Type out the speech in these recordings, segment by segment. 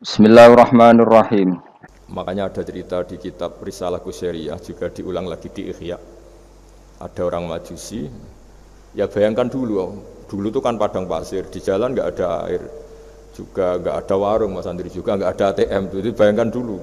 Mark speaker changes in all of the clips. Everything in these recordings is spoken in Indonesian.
Speaker 1: Bismillahirrahmanirrahim.
Speaker 2: Makanya ada cerita di kitab Risalah Qusyariyah juga diulang lagi di Ihya. Ada orang Majusi, ya bayangkan dulu tuh kan padang pasir, di jalan nggak ada air, juga nggak ada warung Mas Andri, juga nggak ada ATM. Jadi bayangkan dulu.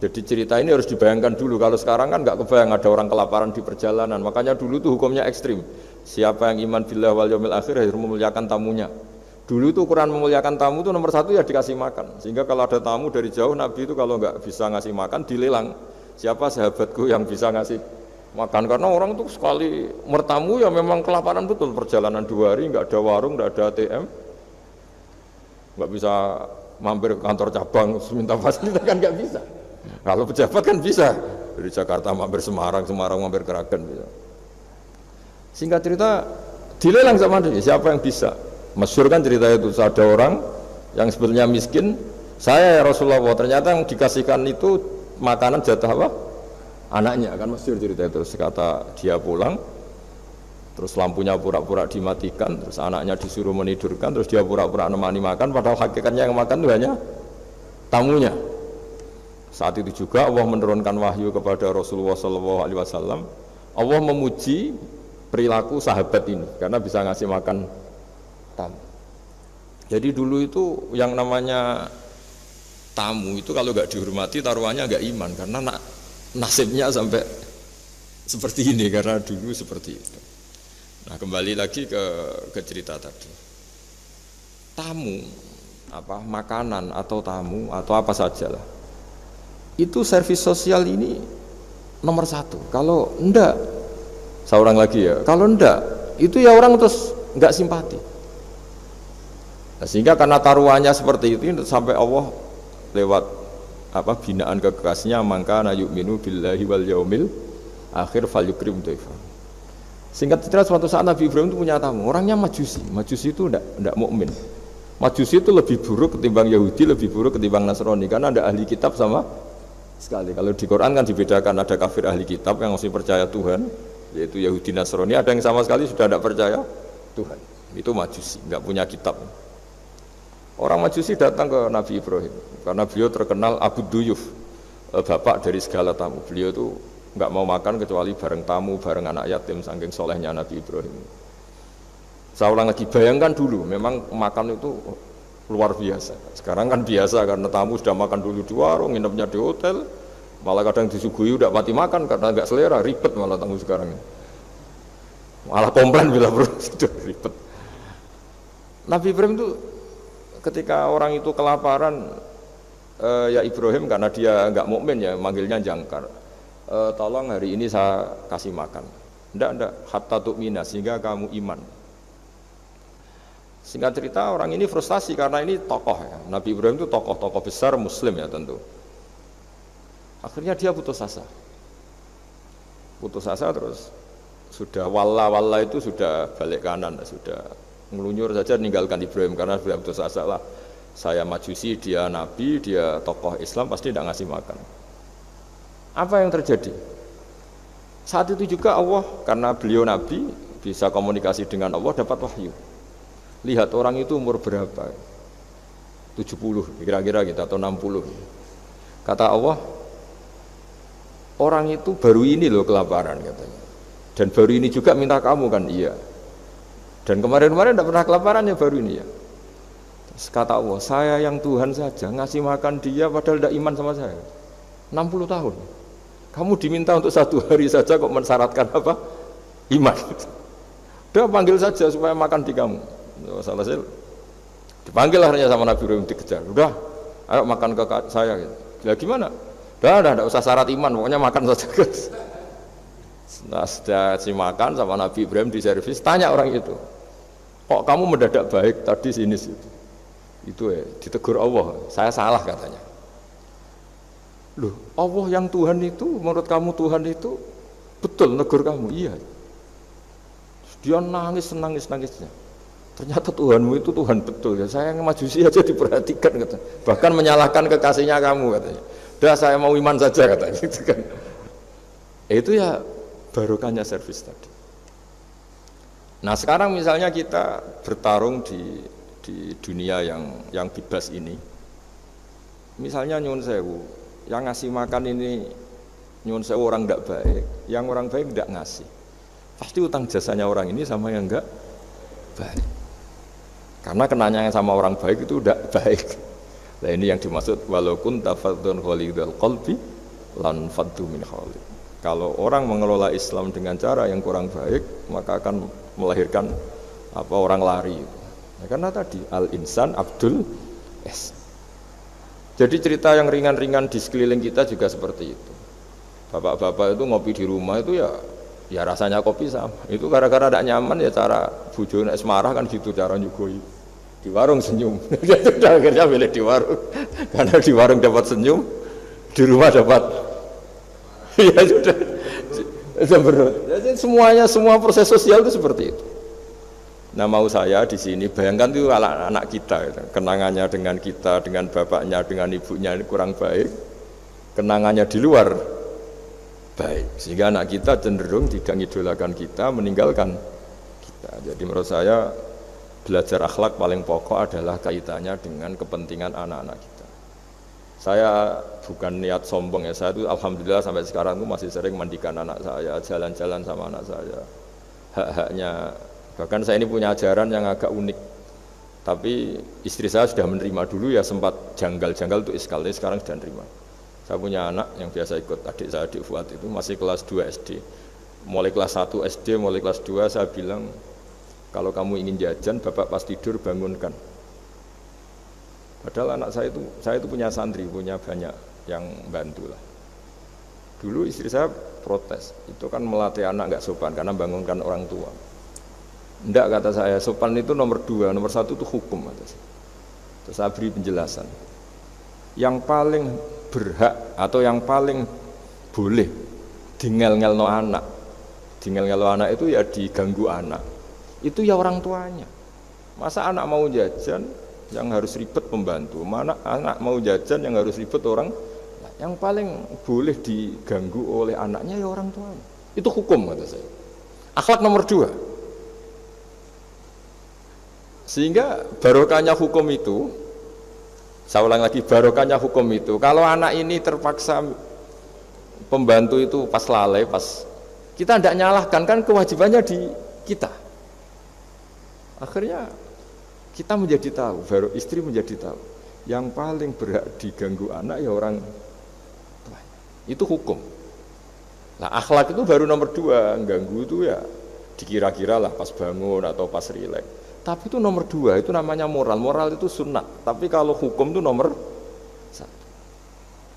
Speaker 2: Jadi cerita ini harus dibayangkan dulu. Kalau sekarang kan nggak kebayang ada orang kelaparan di perjalanan. Makanya dulu tuh hukumnya ekstrim. Siapa yang iman billah wal yaumil akhir harus memuliakan tamunya. Dulu itu ukuran memuliakan tamu itu nomor satu ya dikasih makan. Sehingga kalau ada tamu dari jauh, Nabi itu kalau nggak bisa ngasih makan dilelang. Siapa sahabatku yang bisa ngasih makan? Karena orang itu sekali mertamu ya memang kelaparan betul. Perjalanan 2 hari nggak ada warung, nggak ada ATM, nggak bisa mampir ke kantor cabang minta fasilitas kan nggak bisa. Kalau pejabat kan bisa dari Jakarta mampir Semarang, Semarang mampir Kragen bisa. Singkat cerita dilelang sama dia. Siapa yang bisa? Masyhur kan cerita itu, ada orang yang sebetulnya miskin, saya ya Rasulullah, ternyata yang dikasihkan itu makanan jatah apa? Anaknya, kan masyhur cerita itu. Terus kata dia pulang, terus lampunya pura-pura dimatikan, terus anaknya disuruh menidurkan, terus dia pura-pura nemani makan, padahal hakikatnya yang makan itu hanya tamunya. Saat itu juga Allah menurunkan wahyu kepada Rasulullah SAW. Allah memuji perilaku sahabat ini karena bisa ngasih makan tamu. Jadi dulu itu yang namanya tamu itu kalau nggak dihormati taruhannya nggak iman, karena nasibnya sampai seperti ini karena dulu seperti itu. Nah kembali lagi ke cerita tadi. Tamu apa makanan atau tamu atau apa sajalah itu servis sosial ini nomor satu. Kalau enggak, seorang lagi ya, kalau enggak itu ya orang terus nggak simpati. Nah, sehingga karena taruhannya seperti itu sampai Allah lewat apa binaan kekasihnya, maka na yu'minu billahi wal yaumil akhir falyukrim dhaifa. Singkat cerita suatu saat Nabi Ibrahim itu punya tamu, orangnya Majusi. Majusi itu enggak mukmin. Majusi itu lebih buruk ketimbang Yahudi, lebih buruk ketimbang Nasrani karena ada ahli kitab sama sekali. Kalau di Quran kan dibedakan, ada kafir ahli kitab yang masih percaya Tuhan, yaitu Yahudi Nasrani, ada yang sama sekali sudah tidak percaya Tuhan. Itu Majusi, enggak punya kitab. Orang Majusi datang ke Nabi Ibrahim karena beliau terkenal Abu Duyuf, bapak dari segala tamu. Beliau itu nggak mau makan kecuali bareng tamu, bareng anak yatim, saking solehnya Nabi Ibrahim. Saya ulang lagi, bayangkan dulu, memang makan itu luar biasa. Sekarang kan biasa karena tamu sudah makan dulu di warung, nginepnya di hotel, malah kadang disuguhi udah mati makan karena nggak selera, ribet malah tamu sekarang. Malah komplain bila perlu, sudah ribet. Nabi Ibrahim itu ketika orang itu kelaparan, ya Ibrahim karena dia nggak mukmin ya manggilnya jangkar, tolong hari ini saya kasih makan. Ndak hatta tu'mina, sehingga kamu iman. Singkat cerita orang ini frustasi karena ini tokoh ya. Nabi Ibrahim itu tokoh besar Muslim ya tentu. Akhirnya dia putus asa terus sudah walla itu sudah balik kanan, sudah ngelunyur saja meninggalkan Ibrahim karena sudah putus asa lah. Saya Majusi, dia Nabi, dia tokoh Islam, pasti tidak ngasih makan. Apa yang terjadi? Saat itu juga Allah, karena beliau Nabi, bisa komunikasi dengan Allah, dapat wahyu. Lihat orang itu umur berapa? 70 kira-kira gitu atau 60. Kata Allah, orang itu baru ini loh kelaparan katanya. Dan baru ini juga minta kamu kan? Iya. Dan kemarin-kemarin tidak pernah kelaparan ya, baru ini ya. Terus kata Allah, saya yang Tuhan saja ngasih makan dia padahal tidak iman sama saya. 60 tahun. Kamu diminta untuk 1 hari saja kok mensyaratkan apa? Iman. Udah panggil saja supaya makan di kamu. Salah saya dipanggil akhirnya sama Nabi Ibrahim, dikejar. Udah, ayo makan ke saya gitu. Ya gimana? Udah, tidak usah syarat iman, pokoknya makan saja guys. Nah, sudah si makan sama Nabi Ibrahim di servis, tanya orang itu, kok kamu mendadak baik tadi sini situ? Itu ya, ditegur Allah, saya salah katanya. Loh, Allah yang Tuhan itu, menurut kamu Tuhan itu betul negur kamu? Iya. Dia nangis-nangisnya. Ternyata Tuhanmu itu Tuhan betul ya. Saya yang Majusi aja diperhatikan katanya. Bahkan menyalahkan kekasihnya kamu katanya. Udah saya mau iman saja katanya gitu kan. Itu ya barokahnya servis tadi. Nah sekarang misalnya kita bertarung di dunia yang bebas ini, Misalnya nyuwun sewu, yang ngasih makan ini nyuwun sewu orang tidak baik, yang orang baik tidak ngasih. Pasti utang jasanya orang ini sama yang enggak baik. Karena kenanya sama orang baik itu tidak baik. Nah ini yang dimaksud walaupun tafadzun khalidul qalbi lan faddu min khalid. Kalau orang mengelola Islam dengan cara yang kurang baik, maka akan melahirkan orang lari. Ya, karena tadi al insan abdul es. Jadi cerita yang ringan-ringan di sekeliling kita juga seperti itu. Bapak-bapak itu ngopi di rumah itu ya rasanya kopi sama. Itu gara-gara tidak nyaman ya cara bujone es marah kan gitu cara nyugoi. Di warung senyum. Akhirnya milih di warung. Karena di warung dapat senyum, di rumah dapat ya sudah. Jadi semua proses sosial itu seperti itu. Nah mau saya di sini bayangkan itu anak kita gitu. Kenangannya dengan kita, dengan bapaknya, dengan ibunya ini kurang baik. Kenangannya di luar baik, sehingga anak kita cenderung tidak ngidolakan kita, meninggalkan kita. Jadi menurut saya belajar akhlak paling pokok adalah kaitannya dengan kepentingan anak-anak kita. Saya bukan niat sombong ya, saya itu alhamdulillah sampai sekarang itu masih sering mandikan anak saya, jalan-jalan sama anak saya. Hak-haknya, bahkan saya ini punya ajaran yang agak unik. Tapi istri saya sudah menerima, dulu ya sempat janggal-janggal untuk iskal, ini sekarang sudah menerima. Saya punya anak yang biasa ikut adik saya, adik Fuad itu masih kelas 2 SD. Mulai kelas 1 SD, mulai kelas 2 saya bilang, kalau kamu ingin jajan, bapak pas tidur bangunkan. Padahal anak saya itu punya santri, punya banyak yang bantu lah. Dulu istri saya protes, itu kan melatih anak nggak sopan karena bangunkan orang tua. Enggak, kata saya, sopan itu nomor 2, nomor 1 itu hukum. Terus saya beri penjelasan. Yang paling berhak atau yang paling boleh dingel-ngelno anak itu ya diganggu anak. Itu ya orang tuanya. Masa anak mau jajan yang harus ribet pembantu, mana anak mau jajan yang harus ribet orang. Yang paling boleh diganggu oleh anaknya ya orang tuanya. Itu hukum kata saya. Akhlak nomor 2. Sehingga barokahnya hukum itu, saya ulang lagi, barokahnya hukum itu, kalau anak ini terpaksa pembantu itu pas lalai, kita tidak nyalahkan, kan kewajibannya di kita. Akhirnya kita menjadi tahu, baru istri menjadi tahu, yang paling berhak diganggu anak ya orang tuanya. Itu hukum. Nah akhlak itu baru nomor 2, ganggu itu ya dikira-kira lah pas bangun atau pas rileks. Tapi itu nomor 2, itu namanya moral. Moral itu sunat. Tapi kalau hukum itu nomor 1.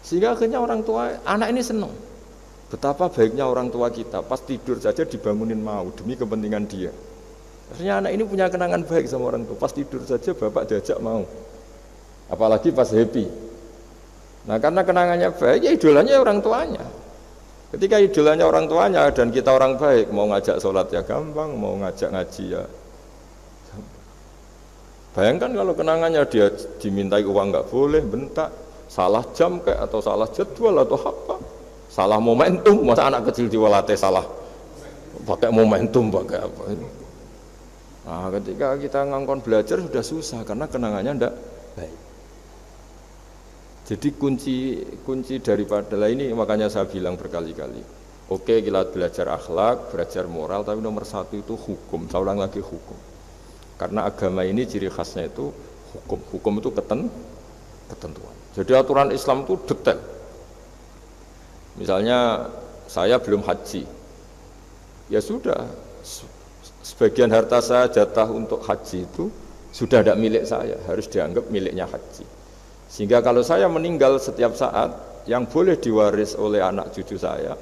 Speaker 2: Sehingga akhirnya orang tua, anak ini senang. Betapa baiknya orang tua kita, pas tidur saja dibangunin mau demi kepentingan dia. Akhirnya anak ini punya kenangan baik sama orang tua. Pas tidur saja bapak diajak mau. Apalagi pas happy. Nah karena kenangannya baik, ya idolanya orang tuanya. Ketika idolanya orang tuanya dan kita orang baik, mau ngajak sholat ya gampang, mau ngajak ngaji ya. Bayangkan kalau kenangannya dia dimintai uang nggak boleh, bentak, salah jam kayak atau salah jadwal atau apa, salah momentum, masa anak kecil diwalate salah pakai momentum pakai apa ini. Nah, ketika kita ngangkon belajar sudah susah karena kenangannya ndak baik. Jadi kunci daripada ini, makanya saya bilang berkali-kali, oke kita belajar akhlak, belajar moral, tapi nomor 1 itu hukum. Saya ulang lagi hukum. Karena agama ini ciri khasnya itu hukum. Hukum itu ketentuan. Jadi aturan Islam itu detail. Misalnya saya belum haji, ya sudah, sebagian harta saya jatah untuk haji itu sudah tidak milik saya, harus dianggap miliknya haji. Sehingga kalau saya meninggal setiap saat, yang boleh diwaris oleh anak cucu saya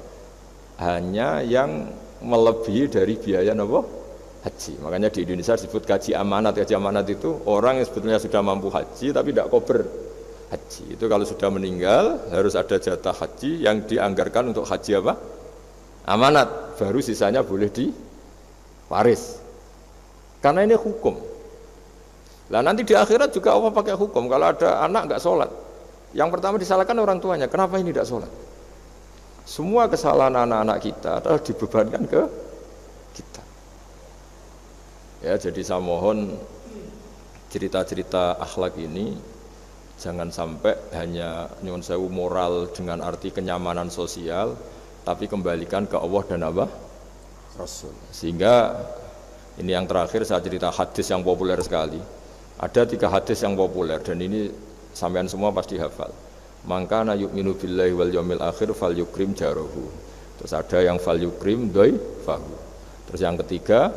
Speaker 2: hanya yang melebihi dari biaya haji. Makanya di Indonesia disebut gaji amanat. Gaji amanat itu orang yang sebetulnya sudah mampu haji tapi tidak kober haji. Itu kalau sudah meninggal harus ada jatah haji yang dianggarkan untuk haji apa? Amanat. Baru sisanya boleh diwaris. Karena ini hukum. Lah nanti di akhirat juga Allah pakai hukum. Kalau ada anak nggak sholat, yang pertama disalahkan orang tuanya. Kenapa ini tidak sholat? Semua kesalahan anak-anak kita adalah dibebankan ke kita. Ya, jadi saya mohon cerita-cerita akhlak ini Jangan sampai hanya nyuwun sewu moral dengan arti kenyamanan sosial, tapi kembalikan ke Allah dan apa? Rasul. Sehingga ini yang terakhir saya cerita hadis yang populer sekali. Ada 3 hadis yang populer dan ini sampean semua pasti hafal. Maka na yu'minu billahi wal yaumil akhir fal yukrim jarahu. Terus ada yang fal yukrim dhaifahu. Terus yang ketiga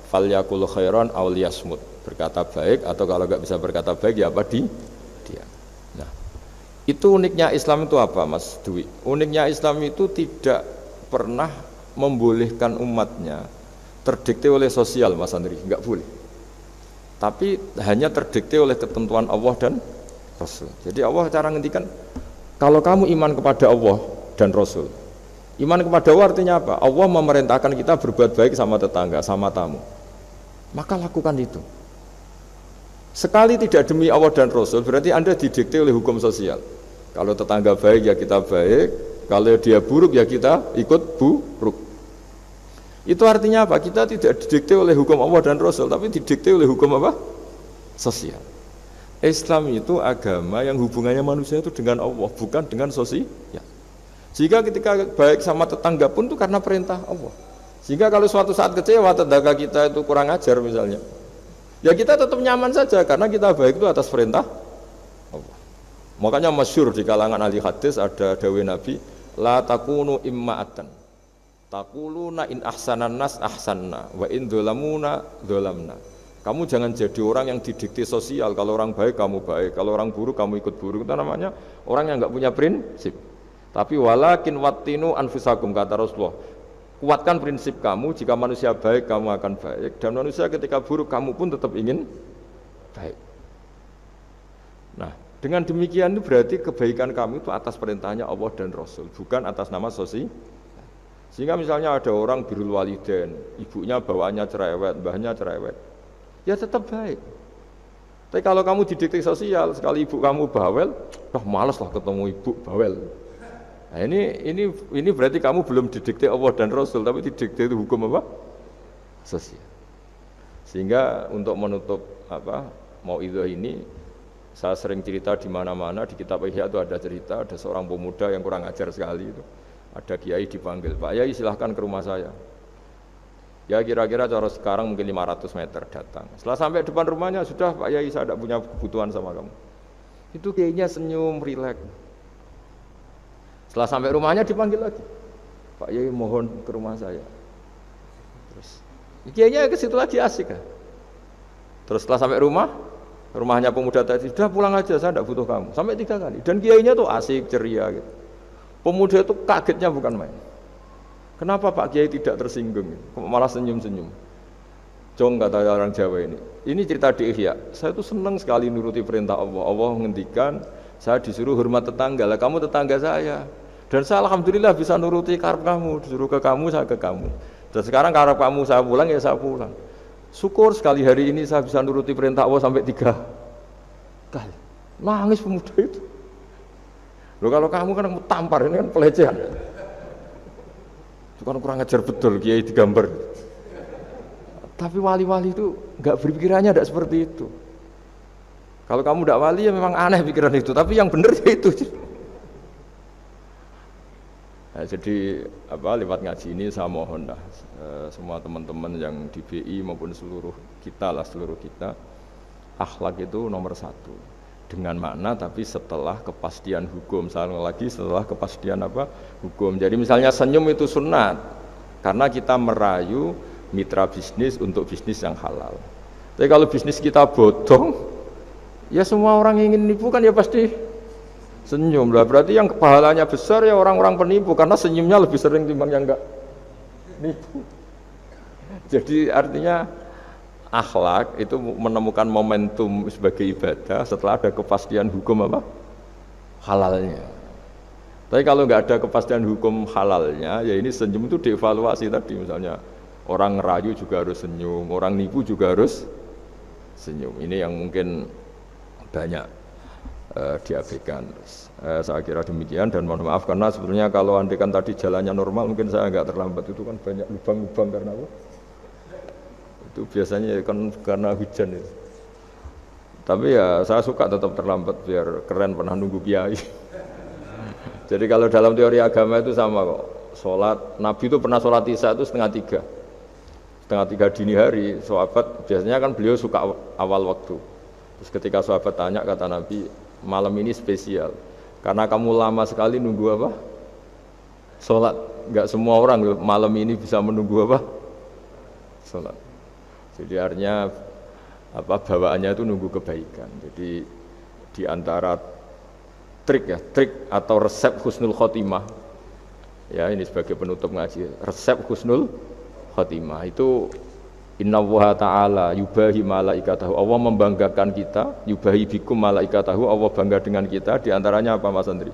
Speaker 2: fal yakul khairan aw liyasmut. Berkata baik atau kalau enggak bisa berkata baik ya apa dia. Nah, itu uniknya Islam itu apa, Mas Dwi? Uniknya Islam itu tidak pernah membolehkan umatnya terdikte oleh sosial, Mas Andri, enggak boleh. Tapi hanya terdikte oleh ketentuan Allah dan Rasul. Jadi Allah cara ngendikan, kalau kamu iman kepada Allah dan Rasul, iman kepada Allah artinya apa? Allah memerintahkan kita berbuat baik sama tetangga, sama tamu. Maka lakukan itu. Sekali tidak demi Allah dan Rasul, berarti Anda didikte oleh hukum sosial. Kalau tetangga baik ya kita baik, kalau dia buruk ya kita ikut buruk. Itu artinya apa? Kita tidak didikte oleh hukum Allah dan Rasul, tapi didikte oleh hukum apa? Sosial. Islam itu agama yang hubungannya manusia itu dengan Allah, bukan dengan sosial. Jika ketika baik sama tetangga pun itu karena perintah Allah. Sehingga kalau suatu saat kecewa tetangga kita itu kurang ajar misalnya, ya kita tetap nyaman saja karena kita baik itu atas perintah Allah. Makanya masyhur di kalangan ahli hadis ada dawuh Nabi, la takunu imma'atan. Taquluna in ahsanan nas ahsanna wa in dzalamuna dzalamna. Kamu jangan jadi orang yang didikte sosial, kalau orang baik kamu baik, kalau orang buruk kamu ikut buruk. Itu namanya orang yang enggak punya prinsip. Tapi walakin wattinu anfusakum, kata Rasulullah. Kuatkan prinsip kamu, jika manusia baik kamu akan baik, dan manusia ketika buruk kamu pun tetap ingin baik. Nah, dengan demikian itu berarti kebaikan kamu itu atas perintahnya Allah dan Rasul, bukan atas nama sosial. Sehingga misalnya ada orang birrul walidain, ibunya bawaannya cerewet, mbahnya cerewet, ya tetap baik. Tapi kalau kamu didikte sosial, sekali ibu kamu bawel, malas lah ketemu ibu bawel. Nah, ini berarti kamu belum didikte Allah dan Rasul, tapi didikte itu hukum apa? Sosial. Sehingga untuk menutup mauidhah ini, saya sering cerita di mana-mana di kitab Ihya itu ada cerita ada seorang pemuda yang kurang ajar sekali itu. Ada kiai dipanggil, Pak Yai silahkan ke rumah saya. Ya kira-kira cara sekarang mungkin 500 meter datang. Setelah sampai depan rumahnya, sudah Pak Yai saya tidak punya kebutuhan sama kamu. Itu kiainya senyum, rileks. Setelah sampai rumahnya dipanggil lagi, Pak Yai mohon ke rumah saya. Terus kiainya ke situ lagi asik kan. Terus setelah sampai rumahnya pemuda tadi, sudah pulang aja saya tidak butuh kamu. Sampai 3 kali. Dan kiainya tuh asik, ceria gitu. Pemuda itu kagetnya bukan main. Kenapa Pak Kiai tidak tersinggung? Malah senyum-senyum. Jong kata orang Jawa ini. Ini cerita di Ihya. Saya tuh senang sekali nuruti perintah Allah. Allah menghentikan, saya disuruh hormat tetangga. Lah kamu tetangga saya. Dan saya alhamdulillah bisa nuruti karep kamu. Disuruh ke kamu, saya ke kamu. Dan sekarang karep kamu saya pulang, ya saya pulang. Syukur sekali hari ini saya bisa nuruti perintah Allah sampai 3 kali. Nangis pemuda itu. Loh kalau kamu kan tampar, ini kan pelecehan. Itu kan kurang ajar betul kiai digambar. Tapi wali-wali itu enggak berpikirannya tidak seperti itu. Kalau kamu tidak wali ya memang aneh pikiran itu, tapi yang benar ya itu. Nah, jadi lewat ngaji ini saya mohon semua teman-teman yang di BI maupun seluruh kita, akhlak itu nomor 1. Dengan makna tapi setelah kepastian hukum, setelah kepastian hukum. Jadi misalnya senyum itu sunat karena kita merayu mitra bisnis untuk bisnis yang halal. Tapi kalau bisnis kita bodong, ya semua orang ingin nipu kan ya pasti senyum lah. Berarti yang pahalanya besar ya orang-orang penipu karena senyumnya lebih sering timbang yang enggak nipu. Jadi artinya akhlak itu menemukan momentum sebagai ibadah setelah ada kepastian hukum halalnya. Tapi kalau nggak ada kepastian hukum halalnya, ya ini senyum itu dievaluasi tadi. Misalnya orang ngerayu juga harus senyum, orang nipu juga harus senyum. Ini yang mungkin banyak diabaikan. Saya kira demikian dan mohon maaf karena sebetulnya kalau andaikan tadi jalannya normal mungkin saya nggak terlambat. Itu kan banyak lubang-lubang karena itu biasanya kan karena hujan itu. Tapi ya saya suka tetap terlambat biar keren pernah nunggu kiai. Jadi kalau dalam teori agama itu sama kok. Sholat, Nabi itu pernah sholat isya itu setengah tiga dini hari. Sahabat biasanya kan beliau suka awal waktu. Terus ketika sahabat tanya kata Nabi, malam ini spesial karena kamu lama sekali nunggu apa? Sholat. Enggak semua orang loh, malam ini bisa menunggu apa? Sholat. Jadi artinya apa bawaannya itu nunggu kebaikan. Jadi di antara trik atau resep husnul khotimah. Ya, ini sebagai penutup ngaji. Resep husnul khotimah itu innallaha ta'ala yubahi malaikatahu. Allah membanggakan kita, yubahi bikum malaikatahu. Allah bangga dengan kita. Di antaranya apa Mas Andri?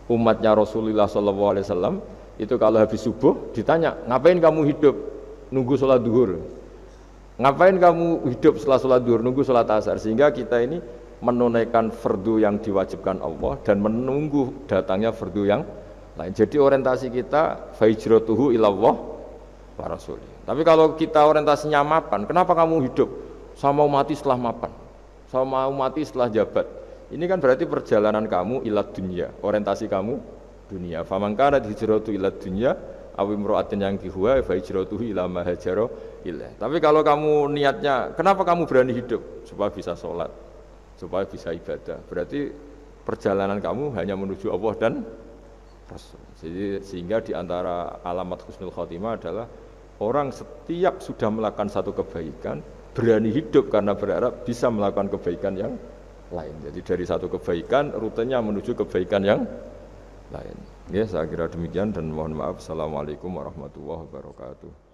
Speaker 2: Umatnya Rasulullah sallallahu alaihi wasallam itu kalau habis subuh ditanya, "Ngapain kamu hidup? Nunggu sholat duhur." Ngapain kamu hidup setelah sholat duhur, nunggu sholat asar? Sehingga kita ini menunaikan fardu yang diwajibkan Allah dan menunggu datangnya fardu yang lain. Jadi orientasi kita fahijratuhu ilallah wa rasulih. Tapi kalau kita orientasinya mapan, kenapa kamu hidup? Saya mau mati setelah mapan, saya mau mati setelah jabat. Ini kan berarti perjalanan kamu ilad dunya, orientasi kamu dunia. Faman kana hijratu ilad dunya aw imra'atin yang kihuwa fa hijratuhu ila ma hajara ilaih. Tapi kalau kamu niatnya, kenapa kamu berani hidup? Supaya bisa sholat, supaya bisa ibadah. Berarti perjalanan kamu hanya menuju Allah dan Rasul. Jadi sehingga di antara alamat husnul khotimah adalah orang setiap sudah melakukan satu kebaikan berani hidup karena berharap bisa melakukan kebaikan yang lain. Jadi dari satu kebaikan rutenya menuju kebaikan yang lain. Ya, saya kira demikian dan mohon maaf. Assalamualaikum warahmatullahi wabarakatuh.